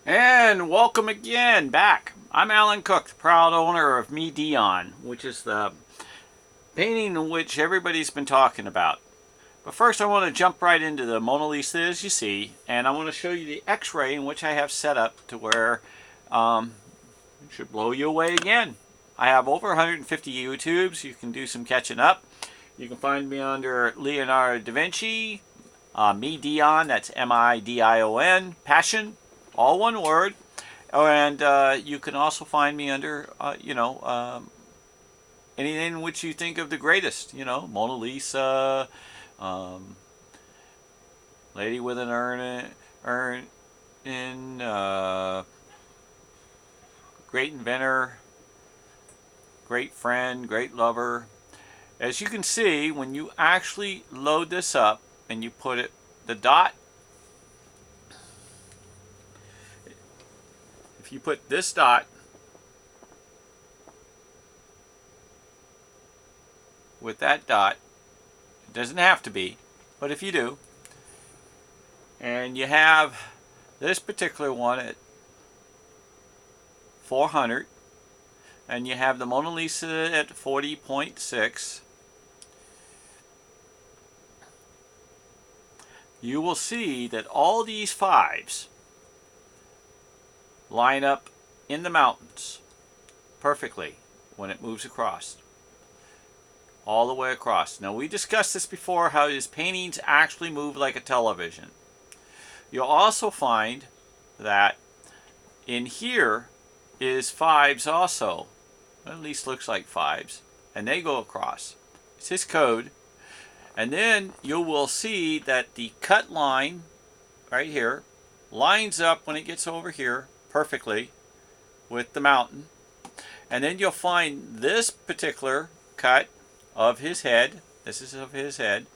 And welcome again back. I'm Alan Cook, the proud owner of Dion, which is the painting in which everybody's been talking about. But first I want to jump right into the Mona Lisa as you see, and I want to show you the x-ray in which I have set up to where it should blow you away again. I have over 150 YouTubes. You can do some catching up. You can find me under Leonardo Da Vinci, Dion, that's MIDION, Passion, all one word. And you can also find me under, anything which you think of the greatest. Mona Lisa, um, Lady with an urn in, great inventor, great friend, great lover. As you can see, when you actually load this up and you put the dot, if you put this dot with that dot, it doesn't have to be, but if you do, and you have this particular one at 400, and you have the Mona Lisa at 40.6, you will see that all these fives line up in the mountains perfectly when it moves across. All the way across. Now, we discussed this before, how his paintings actually move like a television. You'll also find that in here is fives also. At least looks like fives. And they go across. It's his code. And then you will see that the cut line right here lines up when it gets over here perfectly with the mountain. And then you'll find this particular cut of his head, this is of his head,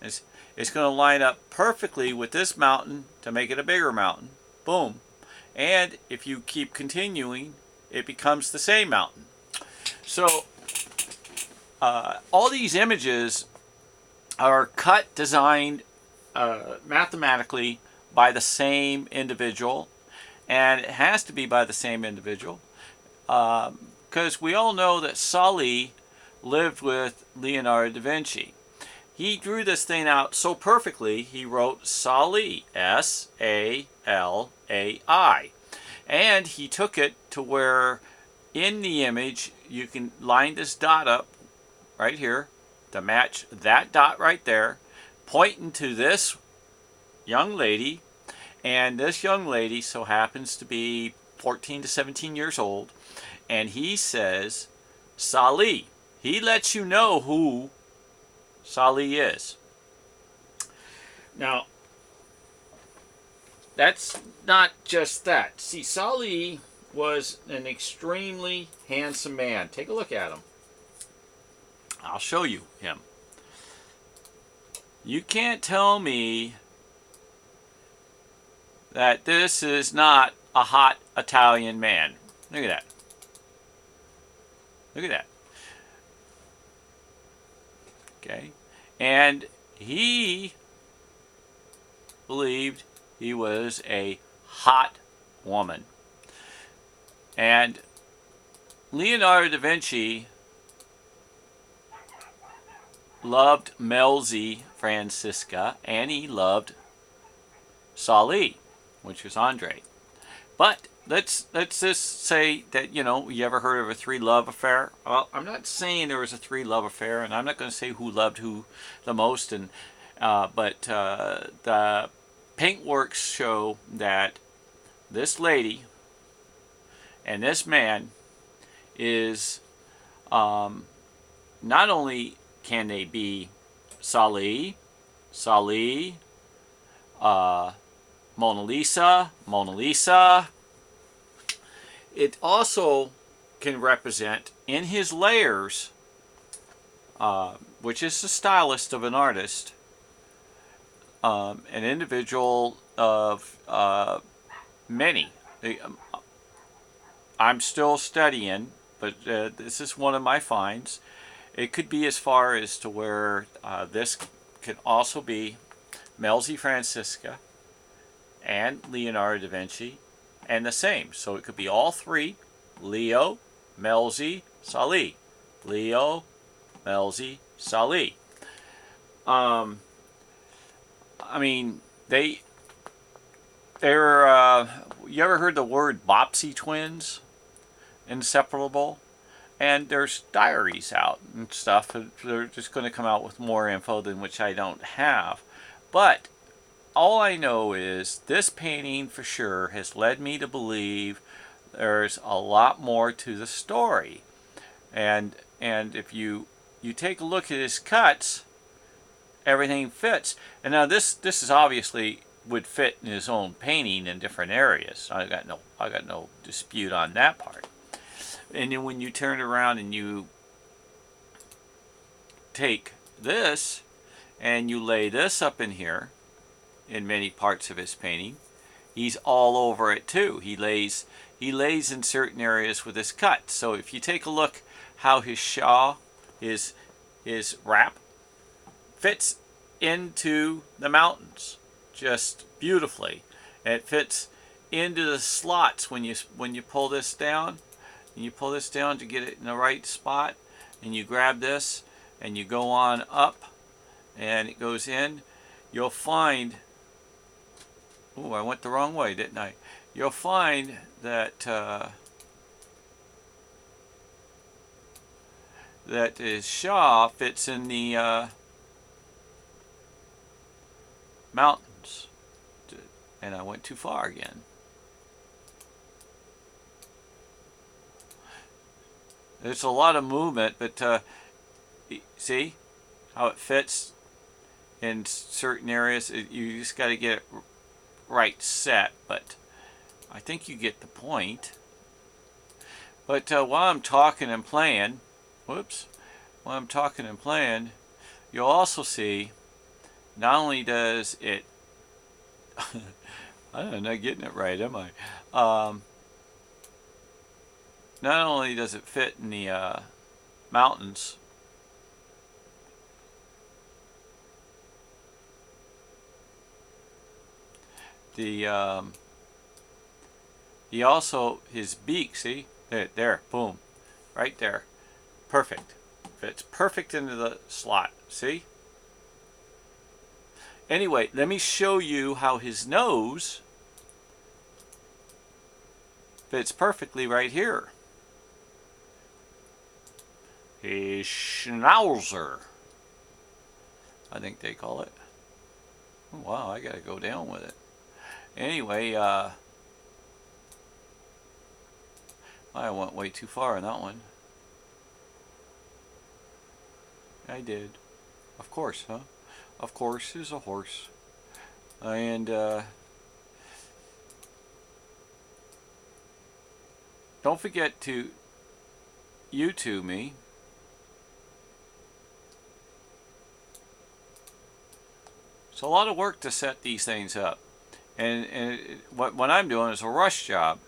it's going to line up perfectly with this mountain to make it a bigger mountain. Boom. And if you keep continuing, it becomes the same mountain. So all these images are cut, designed mathematically by the same individual, and it has to be by the same individual because we all know that Sali lived with Leonardo da Vinci. He drew this thing out so perfectly, he wrote Sali, S-A-L-A-I. And he took it to where in the image you can line this dot up right here to match that dot right there, pointing to this young lady. And this young lady so happens to be 14 to 17 years old. And he says, Sali. He lets you know who Sali is. Now, that's not just that. See, Sali was an extremely handsome man. Take a look at him. I'll show you him. You can't tell me that this is not a hot Italian man. Look at that. Look at that. Okay. And he believed he was a hot woman. And Leonardo da Vinci loved Melzi Francisca, and he loved Sali, which was Andre. But let's just say that, you ever heard of a three-love affair? Well, I'm not saying there was a three-love affair, and I'm not going to say who loved who the most, but the paintworks show that this lady and this man is, not only can they be Sali, Mona Lisa. It also can represent in his layers, which is the stylist of an artist, an individual of many. I'm still studying, but this is one of my finds. It could be as far as to where this could also be Melzi Francisca and Leonardo da Vinci and the same. So it could be all three: Leo, Melzi, Sali. Leo, Melzi, Sali. I mean, they're you ever heard the word Bobbsey twins? Inseparable. And there's diaries out and stuff. They're just going to come out with more info than which I don't have. But all I know is this painting for sure has led me to believe there's a lot more to the story. And if you take a look at his cuts, everything fits. And now this is obviously would fit in his own painting in different areas. I got no dispute on that part. And then when you turn around and you take this and you lay this up in here, in many parts of his painting, he's all over it too. He lays in certain areas with his cut. So if you take a look how his Shah, his wrap, fits into the mountains just beautifully. And it fits into the slots when you pull this down. And you pull this down to get it in the right spot, and you grab this and you go on up and it goes in. You'll find, oh, I went the wrong way, didn't I? You'll find that that his Shah fits in the mountains. And I went too far again. There's a lot of movement, but see how it fits in certain areas. You just got to get it right set, but I think you get the point. But while I'm talking and playing, while I'm talking and playing, you'll also see not only does it, I'm not getting it right, am I? Not only does it fit in the mountains, he also, his beak, see? There, boom, right there. Perfect. Fits perfect into the slot, see? Anyway, let me show you how his nose fits perfectly right here. His schnauzer, I think they call it. Oh, wow, I gotta go down with it. Anyway, I went way too far on that one. I did. Of course, huh? Of course is a horse. And don't forget to YouTube me. It's a lot of work to set these things up. And what I'm doing is a rush job.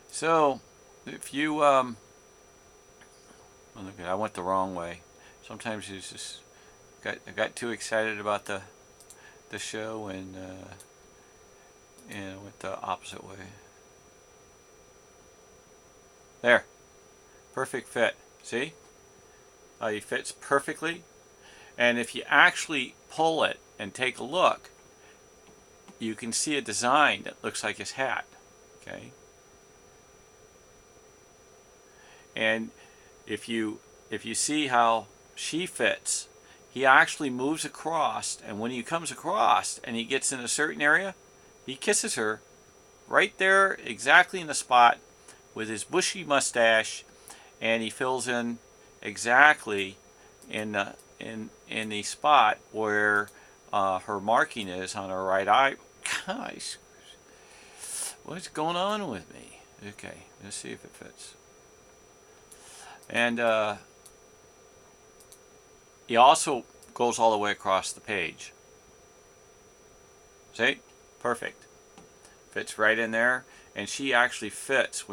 So, if you, oh, look, I went the wrong way. Sometimes you just I got too excited about the show and went the opposite way. There, perfect fit. See? He fits perfectly. And if you actually pull it and take a look, you can see a design that looks like his hat. Okay. And if you see how she fits, he actually moves across, and when he comes across and he gets in a certain area, he kisses her right there exactly in the spot with his bushy mustache, and he fills in exactly in the spot where her marking is on her right eye. Gosh, what's going on with me? Okay, let's see if it fits. And he also goes all the way across the page. See? Perfect. Fits right in there. And she actually fits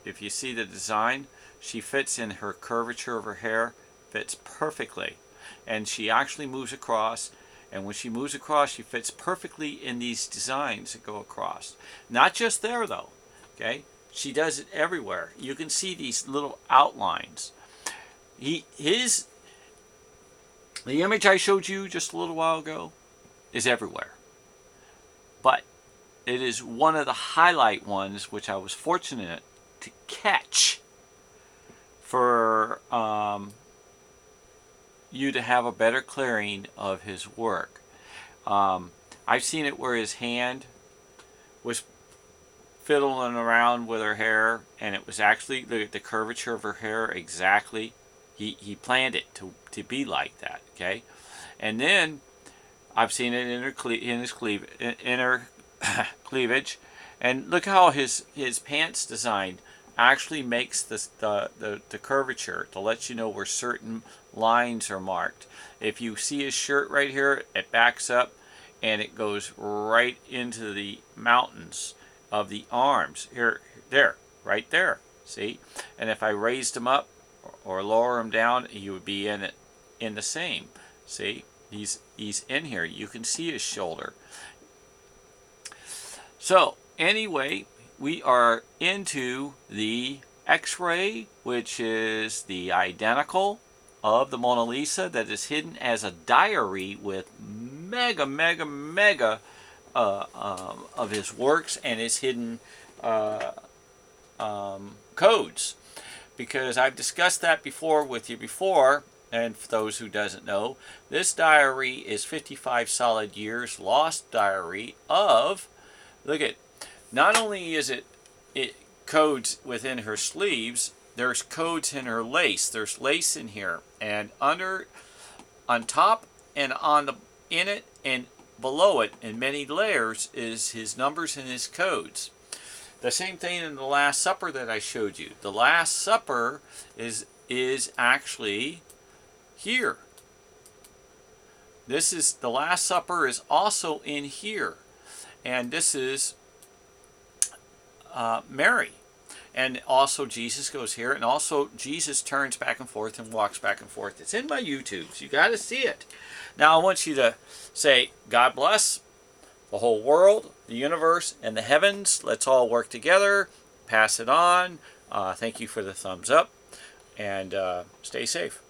if you see the design, she fits in her curvature of her hair, fits perfectly. and she actually moves across. And when she moves across, she fits perfectly in these designs that go across. Not just there, though. Okay, she does it everywhere. You can see these little outlines. The image I showed you just a little while ago is everywhere. But it is one of the highlight ones which I was fortunate to catch for you to have a better clearing of his work. I've seen it where his hand was fiddling around with her hair, and it was actually the curvature of her hair exactly. He planned it to be like that, okay? And then I've seen it in her cleavage, and look how his pants design actually makes the curvature to let you know where certain lines are marked. If you see his shirt right here, it backs up and it goes right into the mountains of the arms. There, right there. See? And if I raised him up or lower him down, he would be in the same. See? He's in here. You can see his shoulder. So, anyway, we are into the X-ray, which is the identical of the Mona Lisa that is hidden as a diary with mega of his works and his hidden codes. Because I've discussed that before with you before, and for those who doesn't know, this diary is 55 solid years lost diary of, look at, not only is it codes within her sleeves, there's codes in her lace. There's lace in here, and on top and in it and below it in many layers is his numbers and his codes. The same thing in the Last Supper that I showed you. The Last Supper is actually here. This is the Last Supper is also in here, and this is Mary. And also Jesus goes here, and also Jesus turns back and forth and walks back and forth. It's in my YouTubes. You got to see it. Now I want you to say, God bless the whole world, the universe, and the heavens. Let's all work together. Pass it on. Thank you for the thumbs up. And stay safe.